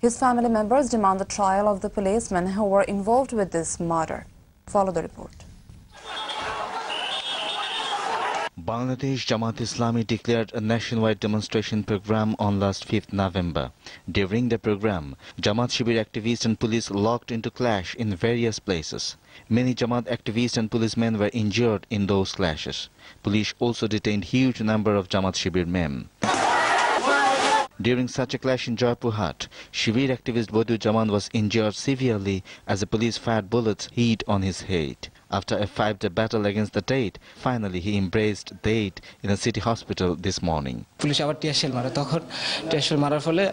His family members demand the trial of the policemen who were involved with this murder. Follow the report. Bangladesh Jamaat Islami declared a nationwide demonstration program on last 5th November. During the program, Jamaat Shibir activists and police locked into clash in various places. Many Jamaat activists and policemen were injured in those clashes. Police also detained huge number of Jamaat Shibir men. During such a clash in Jaipurhat, Shibir activist Bodu Jaman was injured severely as the police fired bullets hit on his head. After a 5-day battle against the Date, finally he embraced Date in a city hospital this morning. Police abar tear shell mare tokhon tear shell marar phole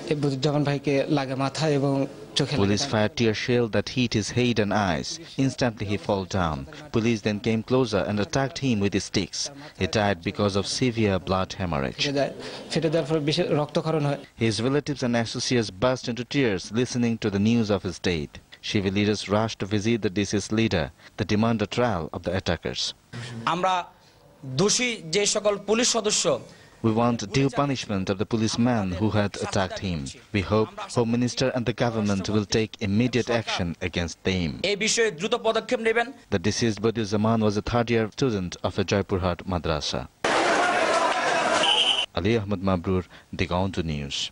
ei Bodu Jaman bhai ke lage matha ebong chokhe. Police fired tear shell that hit his head and eyes. Instantly he fell down. Police then came closer and attacked him with sticks. He died because of severe blood hemorrhage. His relatives and associates burst into tears listening to the news of his death. Shibir leaders rushed to visit the deceased leader. They demand a trial of the attackers. We want due punishment of the policeman who had attacked him. We hope Home Minister and the government will take immediate action against them. The deceased Bodu Zaman was a third-year student of a Jaipurhat madrasa. Ali Ahmed Mabrur, Digauntu News.